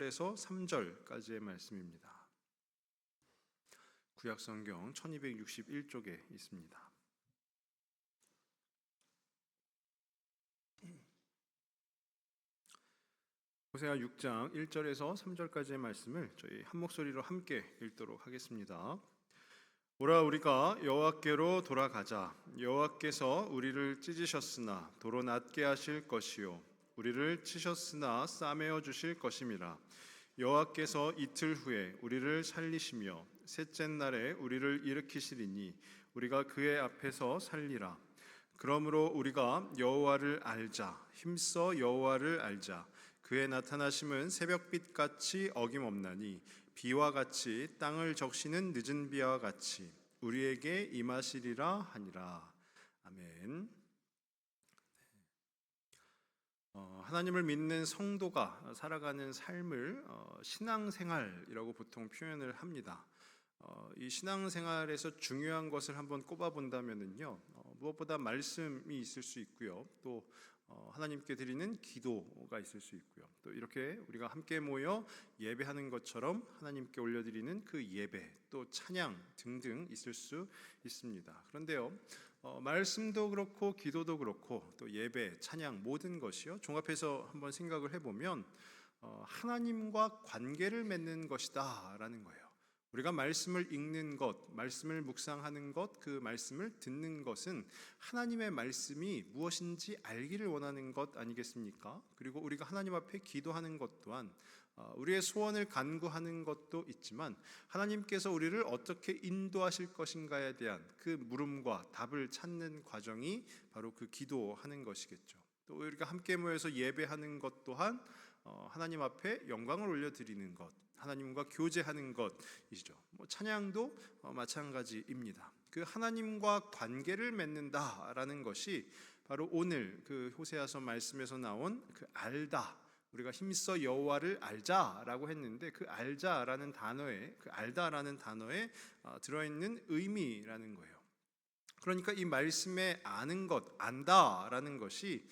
에서 3절까지의 말씀입니다. 구약성경 1261쪽에 있습니다. 호세아 6장 1절에서 3절까지의 말씀을 저희 한 목소리로 함께 읽도록 하겠습니다. 오라 우리가 여호와께로 돌아가자. 여호와께서 우리를 찢으셨으나 도로 낫게 하실 것이요 우리를 치셨으나 싸매어 주실 것임이라. 여호와께서 이틀 후에 우리를 살리시며 셋째 날에 우리를 일으키시리니 우리가 그의 앞에서 살리라. 그러므로 우리가 여호와를 알자. 힘써 여호와를 알자. 그의 나타나심은 새벽빛같이 어김없나니 비와 같이 땅을 적시는 늦은 비와 같이 우리에게 임하시리라 하니라. 아멘. 하나님을 믿는 성도가 살아가는 삶을 신앙생활이라고 보통 표현을 합니다. 이 신앙생활에서 중요한 것을 한번 꼽아본다면요, 무엇보다 말씀이 있을 수 있고요, 또 하나님께 드리는 기도가 있을 수 있고요, 또 이렇게 우리가 함께 모여 예배하는 것처럼 하나님께 올려드리는 그 예배, 또 찬양 등등 있을 수 있습니다. 그런데요, 말씀도 그렇고 기도도 그렇고 또 예배, 찬양 모든 것이요, 종합해서 한번 생각을 해보면 하나님과 관계를 맺는 것이다 라는 거예요. 우리가 말씀을 읽는 것, 말씀을 묵상하는 것, 그 말씀을 듣는 것은 하나님의 말씀이 무엇인지 알기를 원하는 것 아니겠습니까? 그리고 우리가 하나님 앞에 기도하는 것 또한 우리의 소원을 간구하는 것도 있지만 하나님께서 우리를 어떻게 인도하실 것인가에 대한 그 물음과 답을 찾는 과정이 바로 그 기도하는 것이겠죠. 또 우리가 함께 모여서 예배하는 것 또한 하나님 앞에 영광을 올려드리는 것, 하나님과 교제하는 것이죠. 찬양도 마찬가지입니다. 그 하나님과 관계를 맺는다라는 것이 바로 오늘 그 호세아서 말씀에서 나온 그 알다, 우리가 힘써 여호와를 알자라고 했는데 그 알자라는 단어에, 그 알다라는 단어에 들어있는 의미라는 거예요. 그러니까 이 말씀에 아는 것, 안다라는 것이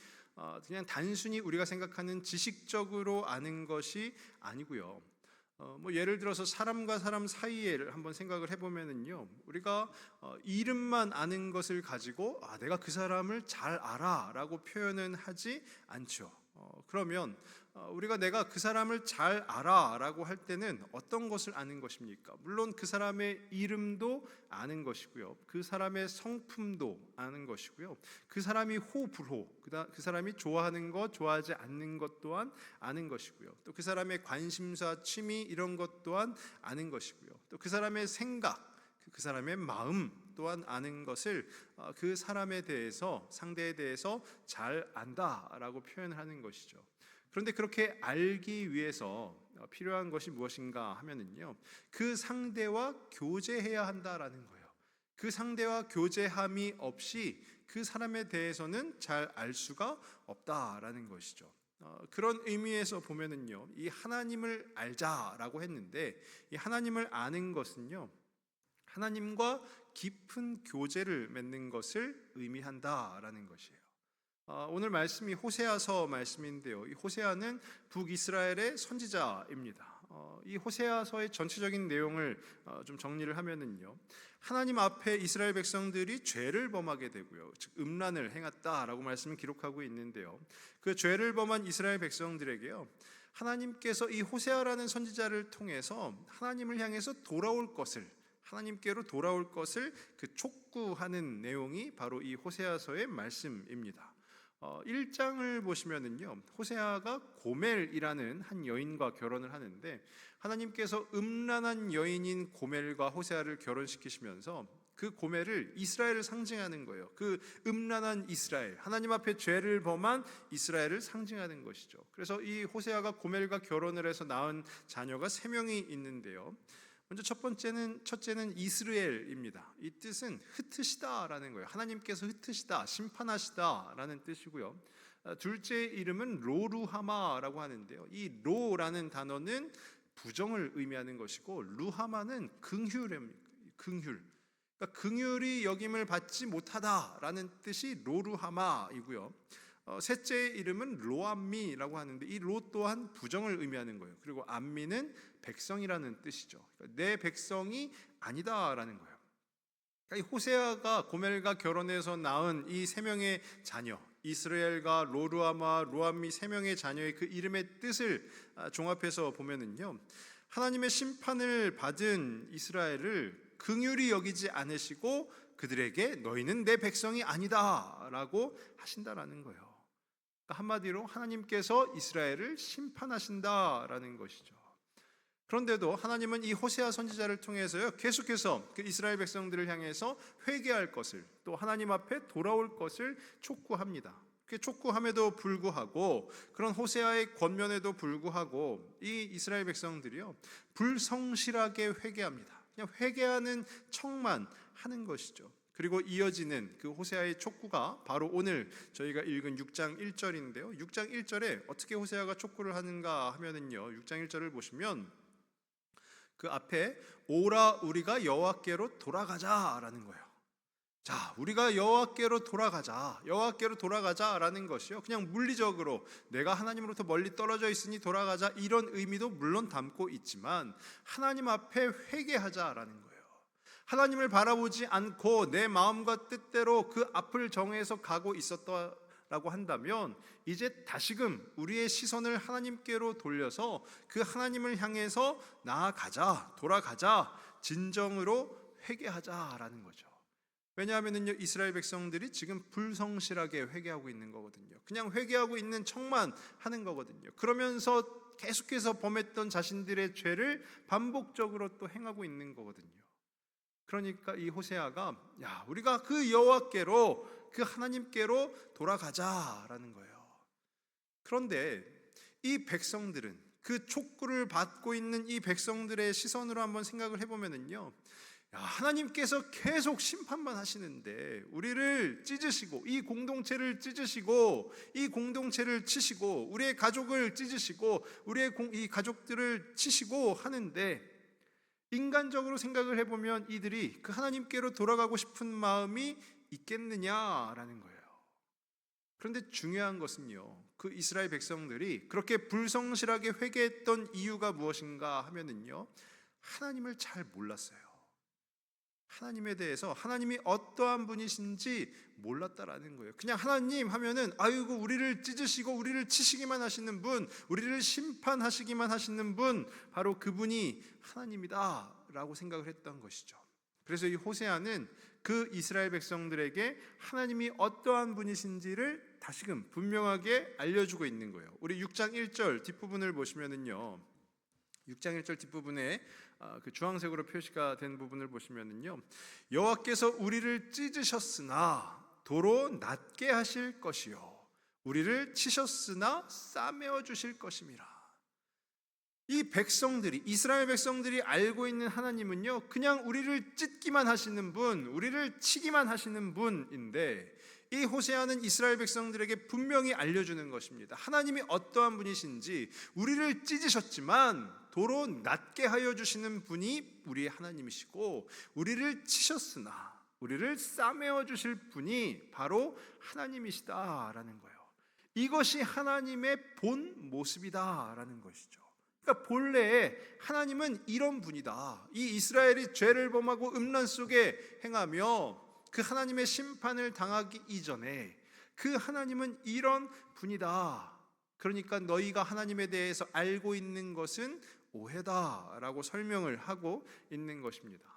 그냥 단순히 우리가 생각하는 지식적으로 아는 것이 아니고요. 예를 들어서 사람과 사람 사이에를 한번 생각을 해보면은요, 우리가 이름만 아는 것을 가지고 내가 그 사람을 잘 알아라고 표현은 하지 않죠. 그러면 우리가 내가 그 사람을 잘 알아라고 할 때는 어떤 것을 아는 것입니까? 물론 그 사람의 이름도 아는 것이고요, 그 사람의 성품도 아는 것이고요, 그 사람이 호불호, 그 사람이 좋아하는 것, 좋아하지 않는 것 또한 아는 것이고요, 또 그 사람의 관심사, 취미 이런 것 또한 아는 것이고요, 또 그 사람의 생각, 그 사람의 마음 또한 아는 것을 그 사람에 대해서, 상대에 대해서 잘 안다라고 표현을 하는 것이죠. 그런데 그렇게 알기 위해서 필요한 것이 무엇인가 하면은요, 그 상대와 교제해야 한다라는 거예요. 그 상대와 교제함이 없이 그 사람에 대해서는 잘 알 수가 없다라는 것이죠. 그런 의미에서 보면은요, 이 하나님을 알자라고 했는데 이 하나님을 아는 것은요, 하나님과 깊은 교제를 맺는 것을 의미한다라는 것이에요. 오늘 말씀이 호세아서 말씀인데요, 이 호세아는 북이스라엘의 선지자입니다. 이 호세아서의 전체적인 내용을 좀 정리를 하면은요, 하나님 앞에 이스라엘 백성들이 죄를 범하게 되고요, 즉 음란을 행했다라고 말씀을 기록하고 있는데요, 그 죄를 범한 이스라엘 백성들에게요, 하나님께서 이 호세아라는 선지자를 통해서 하나님을 향해서 돌아올 것을, 하나님께로 돌아올 것을 그 촉구하는 내용이 바로 이 호세아서의 말씀입니다. 1장을 보시면은요, 호세아가 고멜이라는 한 여인과 결혼을 하는데 하나님께서 음란한 여인인 고멜과 호세아를 결혼시키시면서 그 고멜을 이스라엘을 상징하는 거예요. 그 음란한 이스라엘, 하나님 앞에 죄를 범한 이스라엘을 상징하는 것이죠. 그래서 이 호세아가 고멜과 결혼을 해서 낳은 자녀가 3명이 있는데요, 먼저 첫째는 이스라엘입니다. 이 뜻은 흩으시다라는 거예요. 하나님께서 흩으시다, 심판하시다라는 뜻이고요. 둘째 이름은 로루하마라고 하는데요, 이 로라는 단어는 부정을 의미하는 것이고 루하마는 긍휼입니다. 긍휼. 그러니까 긍휼이 여김을 받지 못하다라는 뜻이 로루하마이고요. 셋째의 이름은 로암미라고 하는데 이 로 또한 부정을 의미하는 거예요. 그리고 암미는 백성이라는 뜻이죠. 그러니까 내 백성이 아니다라는 거예요. 그러니까 이 호세아가 고멜과 결혼해서 낳은 이 세 명의 자녀, 이스라엘과 로르아마, 로암미 세 명의 자녀의 그 이름의 뜻을 종합해서 보면은요, 하나님의 심판을 받은 이스라엘을 긍휼히 여기지 않으시고 그들에게 너희는 내 백성이 아니다라고 하신다라는 거예요. 그러니까 한마디로 하나님께서 이스라엘을 심판하신다라는 것이죠. 그런데도 하나님은 이 호세아 선지자를 통해서요 계속해서 그 이스라엘 백성들을 향해서 회개할 것을, 또 하나님 앞에 돌아올 것을 촉구합니다. 그 촉구함에도 불구하고, 그런 호세아의 권면에도 불구하고 이 이스라엘 백성들이요 불성실하게 회개합니다. 그냥 회개하는 척만 하는 것이죠. 그리고 이어지는 그 호세아의 촉구가 바로 오늘 저희가 읽은 6장 1절인데요 6장 1절에 어떻게 호세아가 촉구를 하는가 하면은요 6장 1절을 보시면 그 앞에 오라 우리가 여호와께로 돌아가자라는 거예요. 자, 우리가 여호와께로 돌아가자라는 것이요 그냥 물리적으로 내가 하나님으로부터 멀리 떨어져 있으니 돌아가자 이런 의미도 물론 담고 있지만 하나님 앞에 회개하자라는 거예요. 하나님을 바라보지 않고 내 마음과 뜻대로 그 앞을 정해서 가고 있었다라고 한다면 이제 다시금 우리의 시선을 하나님께로 돌려서 그 하나님을 향해서 나아가자, 돌아가자, 진정으로 회개하자라는 거죠. 왜냐하면요 이스라엘 백성들이 지금 불성실하게 회개하고 있는 거거든요. 그냥 회개하고 있는 척만 하는 거거든요. 그러면서 계속해서 범했던 자신들의 죄를 반복적으로 또 행하고 있는 거거든요. 그러니까 이 호세아가 우리가 그 여호와께로, 그 하나님께로 돌아가자라는 거예요. 그런데 이 백성들은, 그 촉구를 받고 있는 이 백성들의 시선으로 한번 생각을 해보면은요 하나님께서 계속 심판만 하시는데 우리를 찢으시고 이 공동체를 찢으시고 이 공동체를 치시고 우리의 가족을 찢으시고 우리의 이 가족들을 치시고 하는데 인간적으로 생각을 해보면 이들이 그 하나님께로 돌아가고 싶은 마음이 있겠느냐라는 거예요. 그런데 중요한 것은요 그 이스라엘 백성들이 그렇게 불성실하게 회개했던 이유가 무엇인가 하면은요 하나님을 잘 몰랐어요. 하나님에 대해서 하나님이 어떠한 분이신지 몰랐다라는 거예요. 그냥 하나님 하면은 아이고 우리를 찢으시고 우리를 치시기만 하시는 분, 우리를 심판하시기만 하시는 분, 바로 그분이 하나님이다라고 생각을 했던 것이죠. 그래서 이 호세아는 그 이스라엘 백성들에게 하나님이 어떠한 분이신지를 다시금 분명하게 알려주고 있는 거예요. 우리 6장 1절 뒷부분을 보시면은요 6장 1절 뒷부분에 그 주황색으로 표시가 된 부분을 보시면은요 여호와께서 우리를 찢으셨으나 도로 낫게 하실 것이요 우리를 치셨으나 싸매어 주실 것임이라. 이 백성들이, 이스라엘 백성들이 알고 있는 하나님은요 그냥 우리를 찢기만 하시는 분, 우리를 치기만 하시는 분인데 이 호세아는 이스라엘 백성들에게 분명히 알려주는 것입니다. 하나님이 어떠한 분이신지, 우리를 찢으셨지만 도로 낫게 하여 주시는 분이 우리의 하나님이시고 우리를 치셨으나 우리를 싸매어 주실 분이 바로 하나님이시다라는 거예요. 이것이 하나님의 본 모습이다라는 것이죠. 그러니까 본래에 하나님은 이런 분이다. 이 이스라엘이 죄를 범하고 음란 속에 행하며 그 하나님의 심판을 당하기 이전에 그 하나님은 이런 분이다. 그러니까 너희가 하나님에 대해서 알고 있는 것은 오해다라고 설명을 하고 있는 것입니다.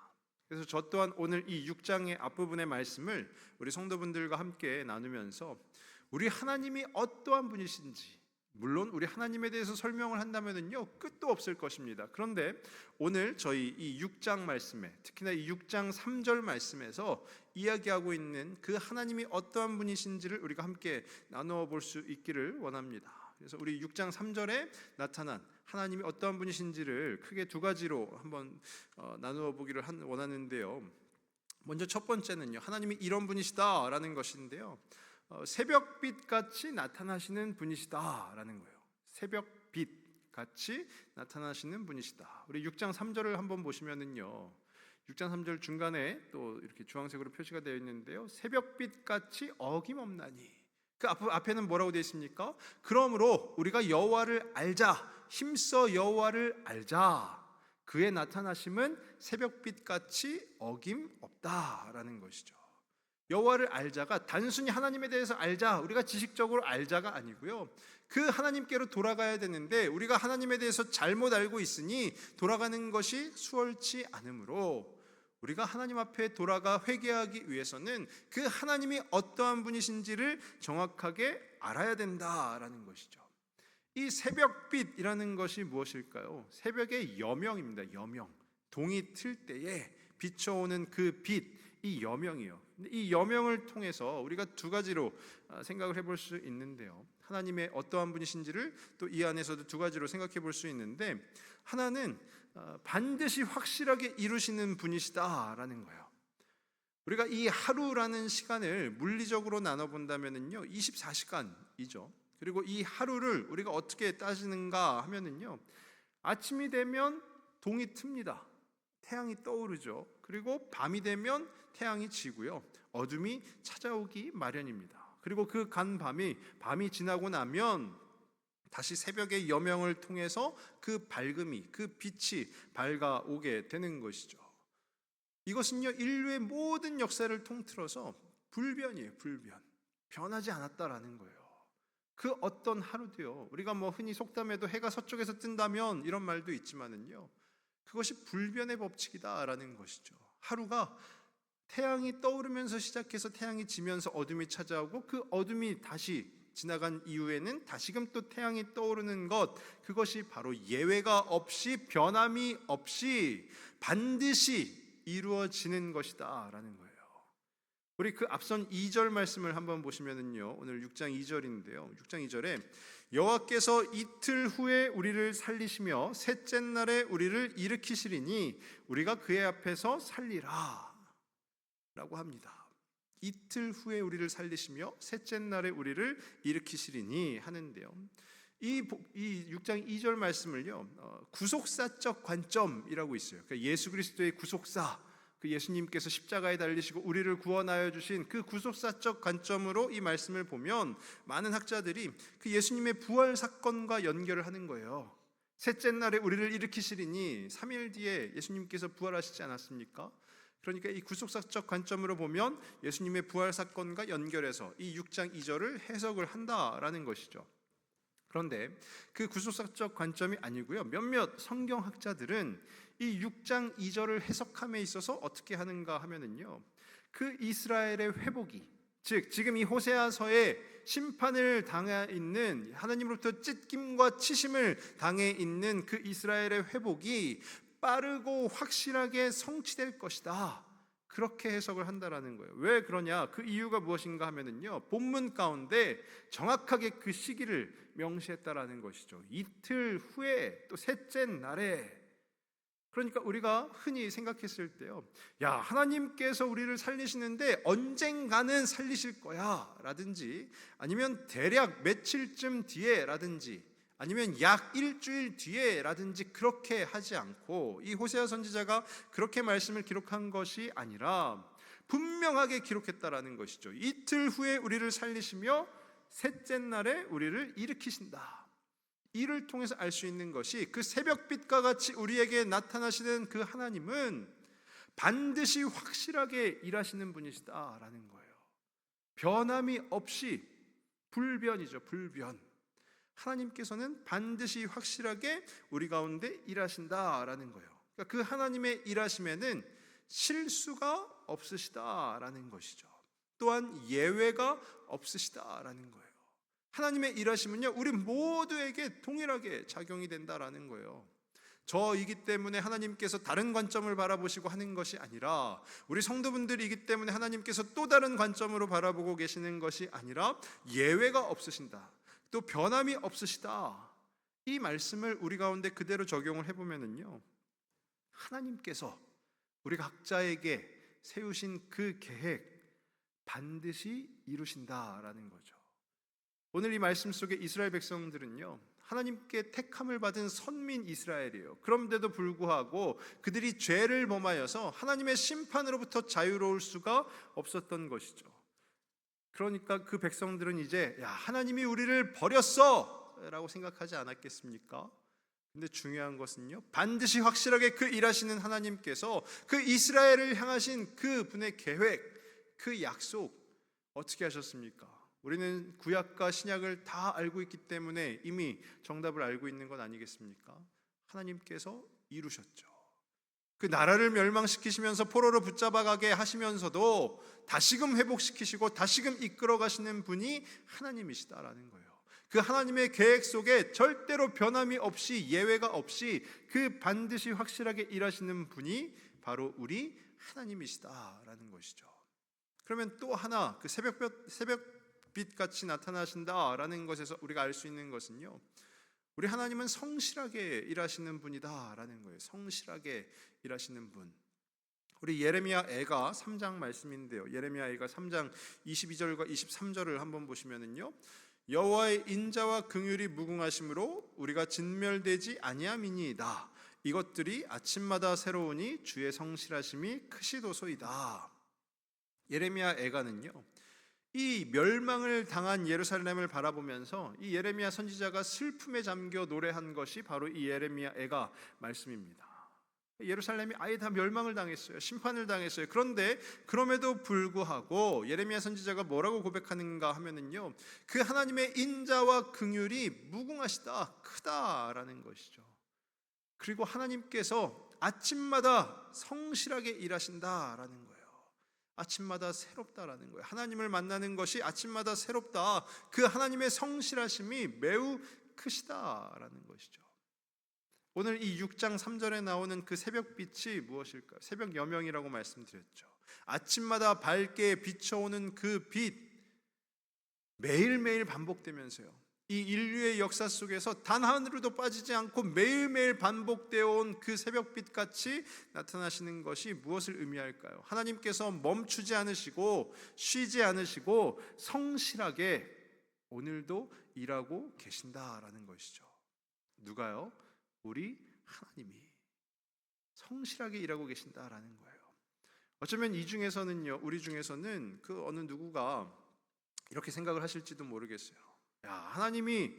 그래서 저 또한 오늘 이 6장의 앞부분의 말씀을 우리 성도분들과 함께 나누면서 우리 하나님이 어떠한 분이신지, 물론 우리 하나님에 대해서 설명을 한다면요 끝도 없을 것입니다. 그런데 오늘 저희 이 6장 말씀에, 특히나 이 6장 3절 말씀에서 이야기하고 있는 그 하나님이 어떠한 분이신지를 우리가 함께 나누어 볼 수 있기를 원합니다. 그래서 우리 6장 3절에 나타난 하나님이 어떠한 분이신지를 크게 두 가지로 한번 나누어 보기를 원하는데요. 먼저 첫 번째는요, 하나님이 이런 분이시다라는 것인데요, 새벽빛 같이 나타나시는 분이시다라는 거예요. 새벽빛 같이 나타나시는 분이시다. 우리 6장 3절을 한번 보시면은요, 6장 3절 중간에 또 이렇게 주황색으로 표시가 되어 있는데요, 새벽빛 같이 어김없나니, 그 앞에는 뭐라고 되어 있습니까? 그러므로 우리가 여호와를 알자, 힘써 여호와를 알자. 그의 나타나심은 새벽빛 같이 어김없다라는 것이죠. 여호와를 알자가 단순히 하나님에 대해서 알자, 우리가 지식적으로 알자가 아니고요. 그 하나님께로 돌아가야 되는데 우리가 하나님에 대해서 잘못 알고 있으니 돌아가는 것이 수월치 않으므로 우리가 하나님 앞에 돌아가 회개하기 위해서는 그 하나님이 어떠한 분이신지를 정확하게 알아야 된다라는 것이죠. 이 새벽빛이라는 것이 무엇일까요? 새벽의 여명입니다. 여명. 동이 틀 때에 비춰오는 그 빛, 이 여명이요. 이 여명을 통해서 우리가 두 가지로 생각을 해볼 수 있는데요. 하나님의 어떠한 분이신지를 또 이 안에서도 두 가지로 생각해 볼 수 있는데, 하나는 반드시 확실하게 이루시는 분이시다라는 거예요. 우리가 이 하루라는 시간을 물리적으로 나눠 본다면은요, 24시간이죠. 그리고 이 하루를 우리가 어떻게 따지는가 하면은요, 아침이 되면 동이 틉니다. 태양이 떠오르죠. 그리고 밤이 되면 태양이 지고요. 어둠이 찾아오기 마련입니다. 그리고 그 간 밤이 지나고 나면 다시 새벽의 여명을 통해서 그 밝음이, 그 빛이 밝아오게 되는 것이죠. 이것은요, 인류의 모든 역사를 통틀어서 불변이에요. 불변. 변하지 않았다라는 거예요. 그 어떤 하루도요, 우리가 흔히 속담에도 해가 서쪽에서 뜬다면 이런 말도 있지만은요, 그것이 불변의 법칙이다라는 것이죠. 하루가 태양이 떠오르면서 시작해서 태양이 지면서 어둠이 찾아오고 그 어둠이 다시 지나간 이후에는 다시금 또 태양이 떠오르는 것, 그것이 바로 예외가 없이 변함이 없이 반드시 이루어지는 것이다 라는 거예요. 우리 그 앞선 2절 말씀을 한번 보시면은요, 오늘 6장 2절인데요 6장 2절에 여호와께서 이틀 후에 우리를 살리시며 셋째 날에 우리를 일으키시리니 우리가 그의 앞에서 살리라 라고 합니다. 이틀 후에 우리를 살리시며 셋째 날에 우리를 일으키시리니 하는데요, 이 6장 2절 말씀을요, 구속사적 관점이라고 있어요. 그러니까 예수 그리스도의 구속사, 그 예수님께서 십자가에 달리시고 우리를 구원하여 주신 그 구속사적 관점으로 이 말씀을 보면 많은 학자들이 그 예수님의 부활 사건과 연결을 하는 거예요. 셋째 날에 우리를 일으키시리니 3일 뒤에 예수님께서 부활하시지 않았습니까? 그러니까 이 구속사적 관점으로 보면 예수님의 부활 사건과 연결해서 이 6장 2절을 해석을 한다라는 것이죠. 그런데 그 구속사적 관점이 아니고요, 몇몇 성경학자들은 이 6장 2절을 해석함에 있어서 어떻게 하는가 하면은요, 그 이스라엘의 회복이, 즉 지금 이 호세아서에 심판을 당해 있는, 하나님으로부터 찢김과 치심을 당해 있는 그 이스라엘의 회복이 빠르고 확실하게 성취될 것이다, 그렇게 해석을 한다라는 거예요. 왜 그러냐? 그 이유가 무엇인가 하면은요, 본문 가운데 정확하게 그 시기를 명시했다라는 것이죠. 이틀 후에 또 셋째 날에. 그러니까 우리가 흔히 생각했을 때요, 야, 하나님께서 우리를 살리시는데 언젠가는 살리실 거야 라든지, 아니면 대략 며칠쯤 뒤에 라든지, 아니면 약 일주일 뒤에 라든지 그렇게 하지 않고, 이 호세아 선지자가 그렇게 말씀을 기록한 것이 아니라 분명하게 기록했다라는 것이죠. 이틀 후에 우리를 살리시며 셋째 날에 우리를 일으키신다. 이를 통해서 알 수 있는 것이, 그 새벽빛과 같이 우리에게 나타나시는 그 하나님은 반드시 확실하게 일하시는 분이시다라는 거예요. 변함이 없이, 불변이죠. 불변. 하나님께서는 반드시 확실하게 우리 가운데 일하신다라는 거예요. 그러니까 그 하나님의 일하심에는 실수가 없으시다라는 것이죠. 또한 예외가 없으시다라는 거예요. 하나님의 일하심은요, 우리 모두에게 동일하게 작용이 된다라는 거예요. 저이기 때문에 하나님께서 다른 관점을 바라보시고 하는 것이 아니라, 우리 성도분들이기 때문에 하나님께서 또 다른 관점으로 바라보고 계시는 것이 아니라, 예외가 없으신다, 또 변함이 없으시다, 이 말씀을 우리 가운데 그대로 적용을 해보면은요, 하나님께서 우리 각자에게 세우신 그 계획 반드시 이루신다라는 거죠. 오늘 이 말씀 속에 이스라엘 백성들은요, 하나님께 택함을 받은 선민 이스라엘이에요. 그런데도 불구하고 그들이 죄를 범하여서 하나님의 심판으로부터 자유로울 수가 없었던 것이죠. 그러니까 그 백성들은 이제 야, 하나님이 우리를 버렸어 라고 생각하지 않았겠습니까? 근데 중요한 것은요, 반드시 확실하게 그 일하시는 하나님께서 그 이스라엘을 향하신 그 분의 계획, 그 약속 어떻게 하셨습니까? 우리는 구약과 신약을 다 알고 있기 때문에 이미 정답을 알고 있는 것 아니겠습니까? 하나님께서 이루셨죠. 그 나라를 멸망시키시면서 포로로 붙잡아가게 하시면서도 다시금 회복시키시고 다시금 이끌어 가시는 분이 하나님이시다라는 거예요. 그 하나님의 계획 속에 절대로 변함이 없이, 예외가 없이 그 반드시 확실하게 일하시는 분이 바로 우리 하나님이시다라는 것이죠. 그러면 또 하나, 그 새벽빛 같이 나타나신다라는 것에서 우리가 알 수 있는 것은요, 우리 하나님은 성실하게 일하시는 분이다라는 거예요. 성실하게 일하시는 분. 우리 예레미야 애가 3장 말씀인데요, 예레미야 애가 3장 22절과 23절을 한번 보시면은요, 여호와의 인자와 긍휼이 무궁하심으로 우리가 진멸되지 아니함이니이다. 이것들이 아침마다 새로우니 주의 성실하심이 크시도소이다. 예레미야 애가는요, 이 멸망을 당한 예루살렘을 바라보면서 이 예레미야 선지자가 슬픔에 잠겨 노래한 것이 바로 이 예레미야 애가 말씀입니다. 예루살렘이 아예 다 멸망을 당했어요. 심판을 당했어요. 그런데 그럼에도 불구하고 예레미야 선지자가 뭐라고 고백하는가 하면은요, 그 하나님의 인자와 긍휼이 무궁하시다, 크다라는 것이죠. 그리고 하나님께서 아침마다 성실하게 일하신다라는 거예요. 아침마다 새롭다라는 거예요. 하나님을 만나는 것이 아침마다 새롭다. 그 하나님의 성실하심이 매우 크시다라는 것이죠. 오늘 이 6장 3절에 나오는 그 새벽빛이 무엇일까요? 새벽 여명이라고 말씀드렸죠. 아침마다 밝게 비춰오는 그 빛, 매일매일 반복되면서요, 이 인류의 역사 속에서 단 하루도 빠지지 않고 매일매일 반복되어 온 그 새벽빛 같이 나타나시는 것이 무엇을 의미할까요? 하나님께서 멈추지 않으시고 쉬지 않으시고 성실하게 오늘도 일하고 계신다라는 것이죠. 누가요? 우리 하나님이 성실하게 일하고 계신다라는 거예요. 어쩌면 이 중에서는요, 우리 중에서는 그 어느 누구가 이렇게 생각을 하실지도 모르겠어요. 야, 하나님이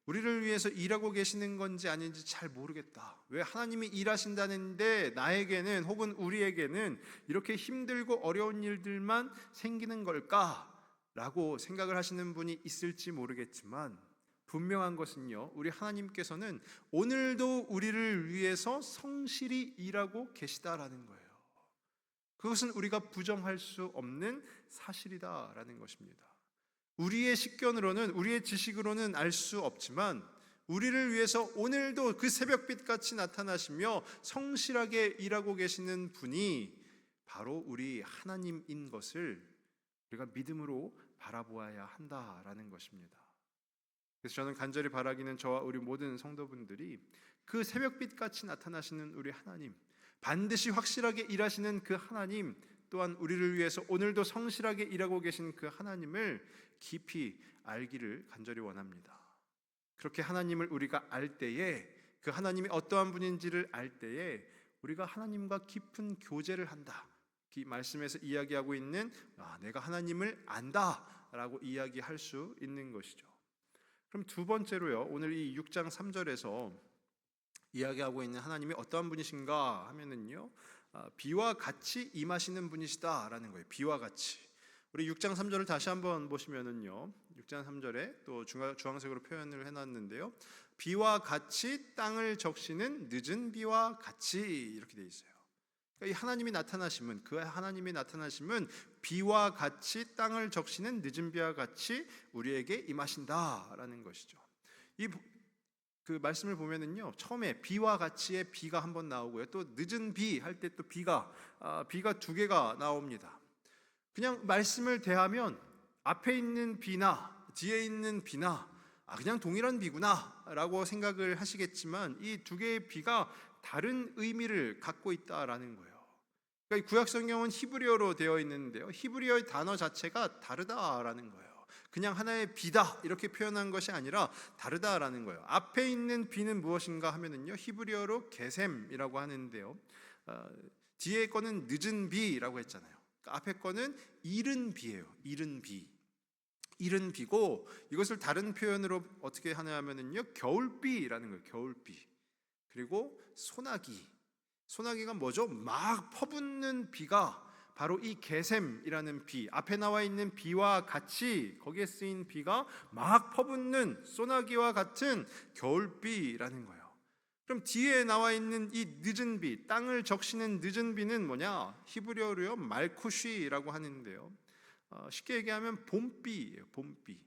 우리를 위해서 일하고 계시는 건지 아닌지 잘 모르겠다. 왜 하나님이 일하신다는데 나에게는 혹은 우리에게는 이렇게 힘들고 어려운 일들만 생기는 걸까? 라고 생각을 하시는 분이 있을지 모르겠지만, 분명한 것은요, 우리 하나님께서는 오늘도 우리를 위해서 성실히 일하고 계시다라는 거예요. 그것은 우리가 부정할 수 없는 사실이다라는 것입니다. 우리의 식견으로는, 우리의 지식으로는 알 수 없지만 우리를 위해서 오늘도 그 새벽빛 같이 나타나시며 성실하게 일하고 계시는 분이 바로 우리 하나님인 것을 우리가 믿음으로 바라보아야 한다라는 것입니다. 그래서 저는 간절히 바라기는 저와 우리 모든 성도분들이 그 새벽빛 같이 나타나시는 우리 하나님, 반드시 확실하게 일하시는 그 하나님, 또한 우리를 위해서 오늘도 성실하게 일하고 계신 그 하나님을 깊이 알기를 간절히 원합니다. 그렇게 하나님을 우리가 알 때에, 그 하나님이 어떠한 분인지를 알 때에 우리가 하나님과 깊은 교제를 한다. 이 말씀에서 이야기하고 있는 내가 하나님을 안다라고 이야기할 수 있는 것이죠. 그럼 두 번째로요, 오늘 이 6장 3절에서 이야기하고 있는 하나님이 어떠한 분이신가 하면은요, 비와 같이 임하시는 분이시다라는 거예요. 비와 같이. 우리 6장 3절을 다시 한번 보시면은요, 6장 3절에 또 주황색으로 표현을 해놨는데요, 비와 같이 땅을 적시는 늦은 비와 같이 이렇게 돼 있어요. 그러니까 이 하나님이 나타나심은, 그 하나님이 나타나심은 비와 같이 땅을 적시는 늦은 비와 같이 우리에게 임하신다라는 것이죠. 그 말씀을 보면은요, 처음에 비와 같이의 비가 한번 나오고요, 또 늦은 비 할 때 또 비가 두 개가 나옵니다. 그냥 말씀을 대하면 앞에 있는 비나 뒤에 있는 비나 그냥 동일한 비구나 라고 생각을 하시겠지만, 이 두 개의 비가 다른 의미를 갖고 있다라는 거예요. 그러니까 구약 성경은 히브리어로 되어 있는데요, 히브리어의 단어 자체가 다르다라는 거예요. 그냥 하나의 비다 이렇게 표현한 것이 아니라 다르다라는 거예요. 앞에 있는 비는 무엇인가 하면은요, 히브리어로 게셈이라고 하는데요, 뒤에 거는 늦은 비라고 했잖아요. 그러니까 앞에 거는 이른 비예요. 이른 비. 이른 비고, 이것을 다른 표현으로 어떻게 하냐 하면은요, 겨울비라는 거예요. 겨울비. 그리고 소나기. 소나기가 뭐죠? 막 퍼붓는 비가 바로 이 게셈이라는 비, 앞에 나와 있는 비와 같이 거기에 쓰인 비가 막 퍼붓는 소나기와 같은 겨울비라는 거예요. 그럼 뒤에 나와 있는 이 늦은 비, 땅을 적시는 늦은 비는 뭐냐? 히브리어로요 말쿠시라고 하는데요, 쉽게 얘기하면 봄비예요. 봄비.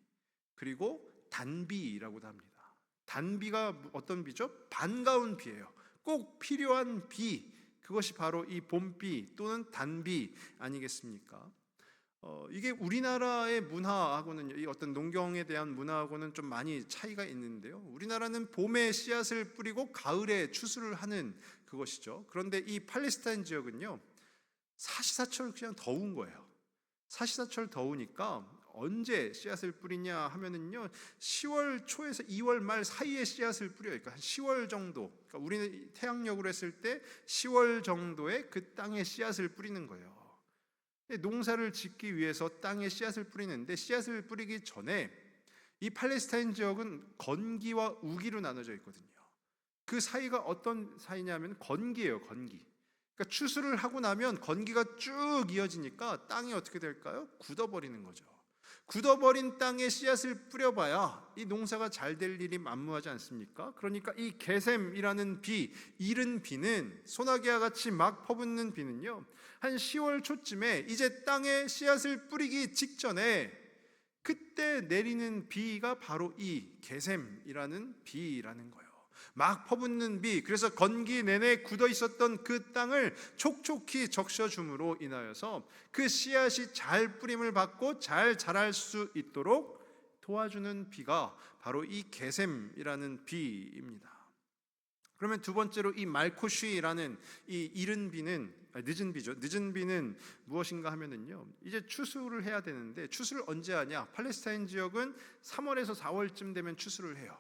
그리고 단비라고도 합니다. 단비가 어떤 비죠? 반가운 비예요. 꼭 필요한 비, 그것이 바로 이 봄비 또는 단비 아니겠습니까? 이게 우리나라의 문화하고는, 이 어떤 농경에 대한 문화하고는 좀 많이 차이가 있는데요, 우리나라는 봄에 씨앗을 뿌리고 가을에 추수를 하는 그것이죠. 그런데 이 팔레스타인 지역은요, 사시사철 그냥 더운 거예요. 사시사철 더우니까 언제 씨앗을 뿌리냐 하면은요, 10월 초에서 2월 말 사이에 씨앗을 뿌려요. 그러니까 한 10월 정도. 그러니까 우리는 태양력으로 했을 때 10월 정도에 그 땅에 씨앗을 뿌리는 거예요. 농사를 짓기 위해서 땅에 씨앗을 뿌리는데, 씨앗을 뿌리기 전에 이 팔레스타인 지역은 건기와 우기로 나눠져 있거든요. 그 사이가 어떤 사이냐면 건기예요. 건기. 그러니까 추수를 하고 나면 건기가 쭉 이어지니까 땅이 어떻게 될까요? 굳어버리는 거죠. 굳어버린 땅에 씨앗을 뿌려봐야 이 농사가 잘 될 일이 만무하지 않습니까? 그러니까 이 게셈이라는 비, 이른 비는, 소나기와 같이 막 퍼붓는 비는요, 한 10월 초쯤에 이제 땅에 씨앗을 뿌리기 직전에 그때 내리는 비가 바로 이 게셈이라는 비라는 거예요. 막 퍼붓는 비. 그래서 건기 내내 굳어 있었던 그 땅을 촉촉히 적셔줌으로 인하여서 그 씨앗이 잘 뿌림을 받고 잘 자랄 수 있도록 도와주는 비가 바로 이 게셈이라는 비입니다. 그러면 두 번째로 이 말코쉬라는 이 이른 비는, 늦은 비죠. 늦은 비는 무엇인가 하면은요, 이제 추수를 해야 되는데, 추수를 언제 하냐? 팔레스타인 지역은 3월에서 4월쯤 되면 추수를 해요.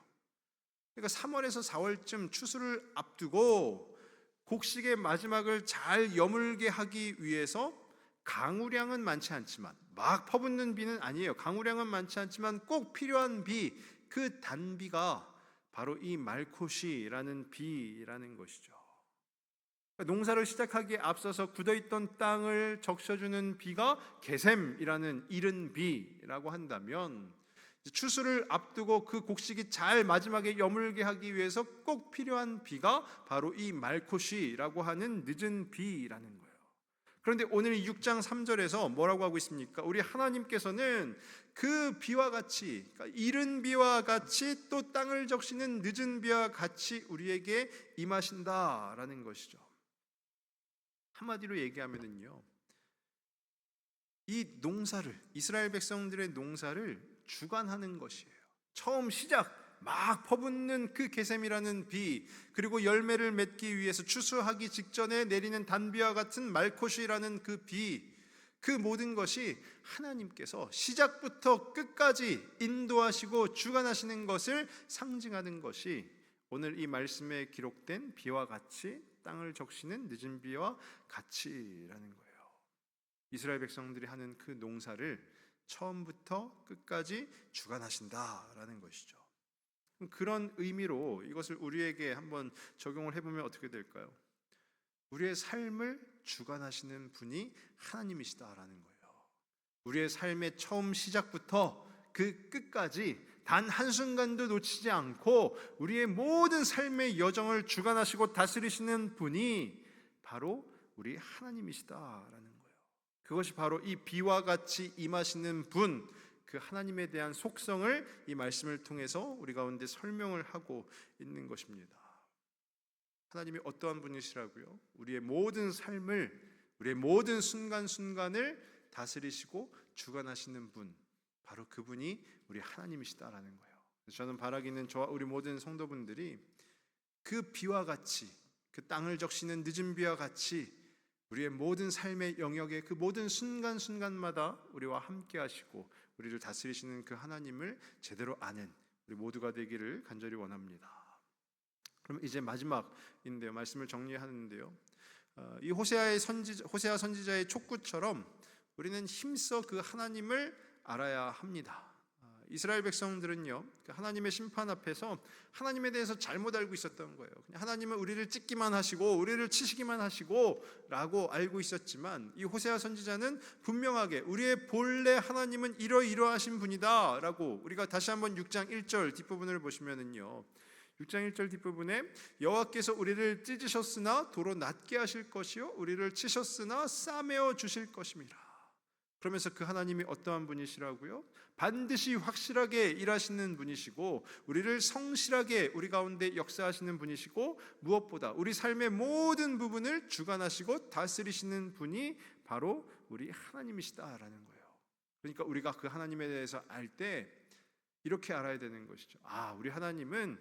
그러니까 3월에서 4월쯤 추수를 앞두고 곡식의 마지막을 잘 여물게 하기 위해서, 강우량은 많지 않지만, 막 퍼붓는 비는 아니에요. 강우량은 많지 않지만 꼭 필요한 비, 그 단비가 바로 이 말코시라는 비라는 것이죠. 농사를 시작하기에 앞서서 굳어있던 땅을 적셔주는 비가 게셈이라는 이른 비라고 한다면, 추수를 앞두고 그 곡식이 잘 마지막에 여물게 하기 위해서 꼭 필요한 비가 바로 이 말코시라고 하는 늦은 비라는 거예요. 그런데 오늘 6장 3절에서 뭐라고 하고 있습니까? 우리 하나님께서는 그 비와 같이, 그러니까 이른 비와 같이, 또 땅을 적시는 늦은 비와 같이 우리에게 임하신다라는 것이죠. 한마디로 얘기하면은요, 이 농사를, 이스라엘 백성들의 농사를 주관하는 것이에요. 처음 시작, 막 퍼붓는 그 게셈이라는 비, 그리고 열매를 맺기 위해서 추수하기 직전에 내리는 단비와 같은 말코시라는 그 비, 그 모든 것이 하나님께서 시작부터 끝까지 인도하시고 주관하시는 것을 상징하는 것이 오늘 이 말씀에 기록된 비와 같이, 땅을 적시는 늦은 비와 같이라는 거예요. 이스라엘 백성들이 하는 그 농사를 처음부터 끝까지 주관하신다라는 것이죠. 그런 의미로 이것을 우리에게 한번 적용을 해보면 어떻게 될까요? 우리의 삶을 주관하시는 분이 하나님이시다라는 거예요. 우리의 삶의 처음 시작부터 그 끝까지 단 한순간도 놓치지 않고 우리의 모든 삶의 여정을 주관하시고 다스리시는 분이 바로 우리 하나님이시다라는 거예요. 그것이 바로 이 비와 같이 임하시는 분, 그 하나님에 대한 속성을 이 말씀을 통해서 우리 가운데 설명을 하고 있는 것입니다. 하나님이 어떠한 분이시라고요? 우리의 모든 삶을, 우리의 모든 순간순간을 다스리시고 주관하시는 분, 바로 그분이 우리 하나님이시다라는 거예요. 저는 바라기는 저와 우리 모든 성도분들이 그 비와 같이, 그 땅을 적시는 늦은 비와 같이 우리의 모든 삶의 영역에 그 모든 순간순간마다 우리와 함께 하시고 우리를 다스리시는 그 하나님을 제대로 아는 우리 모두가 되기를 간절히 원합니다. 그럼 이제 마지막인데요, 말씀을 정리하는데요, 이 호세아 선지자의 촉구처럼 우리는 힘써 그 하나님을 알아야 합니다. 이스라엘 백성들은요, 하나님의 심판 앞에서 하나님에 대해서 잘못 알고 있었던 거예요. 그냥 하나님은 우리를 찢기만 하시고 우리를 치시기만 하시고 라고 알고 있었지만, 이 호세아 선지자는 분명하게 우리의 본래 하나님은 이러이러하신 분이다 라고, 우리가 다시 한번 6장 1절 뒷부분을 보시면은요, 6장 1절 뒷부분에 여호와께서 우리를 찢으셨으나 도로 낮게 하실 것이요 우리를 치셨으나 싸매어 주실 것임이라. 그러면서 그 하나님이 어떠한 분이시라고요? 반드시 확실하게 일하시는 분이시고 우리를 성실하게 우리 가운데 역사하시는 분이시고, 무엇보다 우리 삶의 모든 부분을 주관하시고 다스리시는 분이 바로 우리 하나님이시다라는 거예요. 그러니까 우리가 그 하나님에 대해서 알 때 이렇게 알아야 되는 것이죠. 우리 하나님은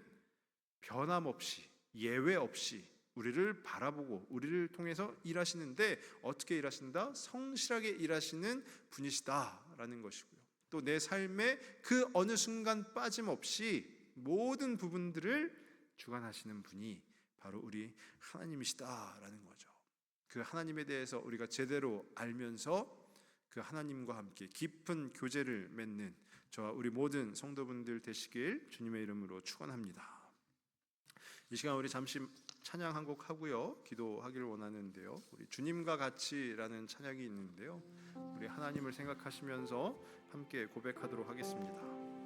변함없이, 예외 없이 우리를 바라보고 우리를 통해서 일하시는데, 어떻게 일하신다? 성실하게 일하시는 분이시다라는 것이고요. 또 내 삶의 그 어느 순간 빠짐없이 모든 부분들을 주관하시는 분이 바로 우리 하나님이시다라는 거죠. 그 하나님에 대해서 우리가 제대로 알면서 그 하나님과 함께 깊은 교제를 맺는 저와 우리 모든 성도분들 되시길 주님의 이름으로 축원합니다. 이 시간 우리 잠시 찬양 한 곡 하고요, 기도하기를 원하는데요, 우리 주님과 같이라는 찬양이 있는데요, 우리 하나님을 생각하시면서 함께 고백하도록 하겠습니다.